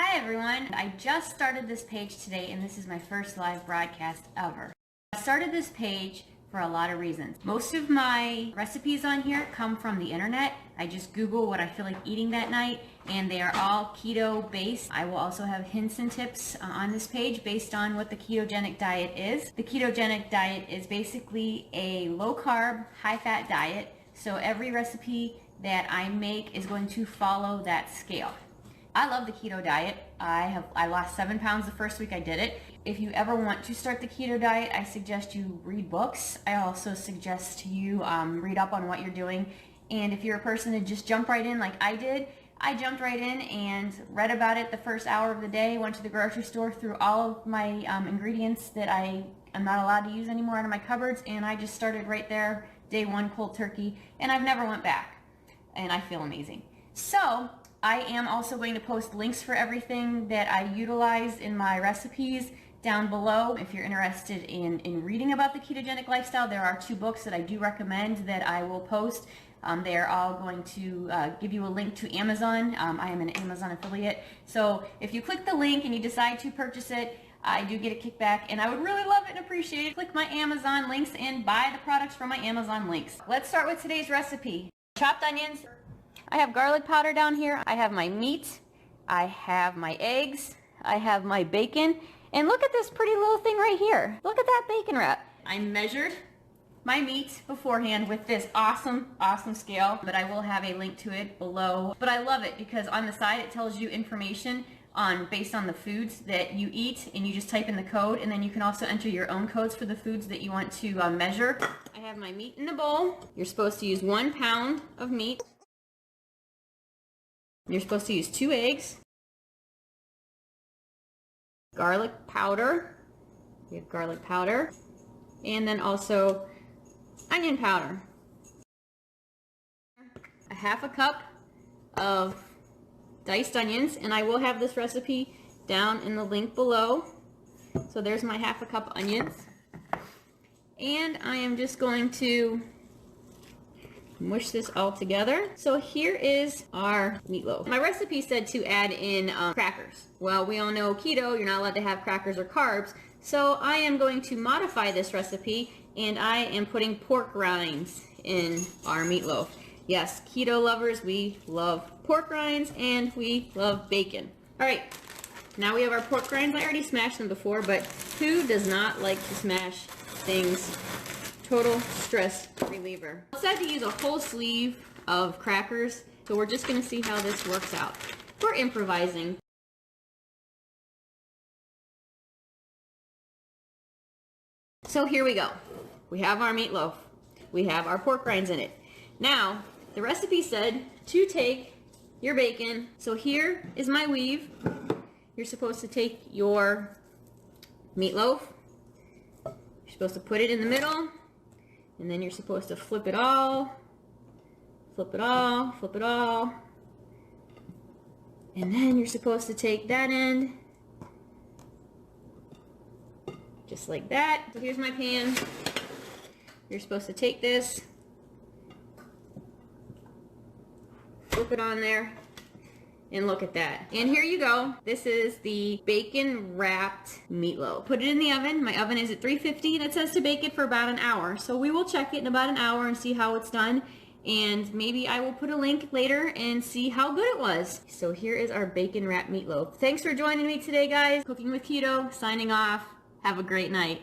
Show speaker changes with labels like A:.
A: Hi everyone, I just started this page today and this is my first live broadcast ever. I started this page for a lot of reasons. Most of my recipes on here come from the internet. I just Google what I feel like eating that night and they are all keto based. I will also have hints and tips on this page based on what the ketogenic diet is. The ketogenic diet is basically a low carb, high fat diet. So every recipe that I make is going to follow that scale. I love the keto diet. I lost 7 pounds the first week I did it. If you ever want to start the keto diet, I suggest you read books. I also suggest you read up on what you're doing. And if you're a person to just jump right in like I did, I jumped right in and read about it the first hour of the day, went to the grocery store, threw all of my ingredients that I am not allowed to use anymore out of my cupboards, and I just started right there, day one, cold turkey, and I've never went back. And I feel amazing. So I am also going to post links for everything that I utilize in my recipes down below. If you're interested in reading about the ketogenic lifestyle, there are 2 books that I do recommend that I will post. They are all going to give you a link to Amazon. I am an Amazon affiliate. So if you click the link and you decide to purchase it, I do get a kickback and I would really love it and appreciate it. Click my Amazon links and buy the products from my Amazon links. Let's start with today's recipe. Chopped onions. I have garlic powder down here. I have my meat. I have my eggs. I have my bacon. And look at this pretty little thing right here. Look at that bacon wrap. I measured my meat beforehand with this awesome scale, but I will have a link to it below. But I love it because on the side it tells you information based on the foods that you eat, and you just type in the code, and then you can also enter your own codes for the foods that you want to measure. I have my meat in the bowl. You're supposed to use 1 pound of meat. You're supposed to use 2 eggs, garlic powder, we have garlic powder, and then also onion powder. A 1/2 cup of diced onions, and I will have this recipe down in the link below. So there's my 1/2 cup onions. And I am just going to mush this all together. So here is our meatloaf. My recipe said to add in crackers. Well, we all know keto, you're not allowed to have crackers or carbs. So I am going to modify this recipe and I am putting pork rinds in our meatloaf. Yes, keto lovers, we love pork rinds and we love bacon. All right, now we have our pork rinds. I already smashed them before, but who does not like to smash things? Total stress reliever. I decided to use a whole sleeve of crackers, so we're just going to see how this works out. We're improvising. So here we go. We have our meatloaf. We have our pork rinds in it. Now, the recipe said to take your bacon. So here is my weave. You're supposed to take your meatloaf. You're supposed to put it in the middle. And then you're supposed to flip it all, flip it all, flip it all. And then you're supposed to take that end, just like that. So here's my pan. You're supposed to take this, flip it on there, and look at that. And here you go. This is the bacon wrapped meatloaf. Put it in the oven. My oven is at 350 and it says to bake it for about an hour. So we will check it in about an hour and see how it's done. And maybe I will put a link later and see how good it was. So here is our bacon wrapped meatloaf. Thanks for joining me today, guys. Cooking with Keto, signing off. Have a great night.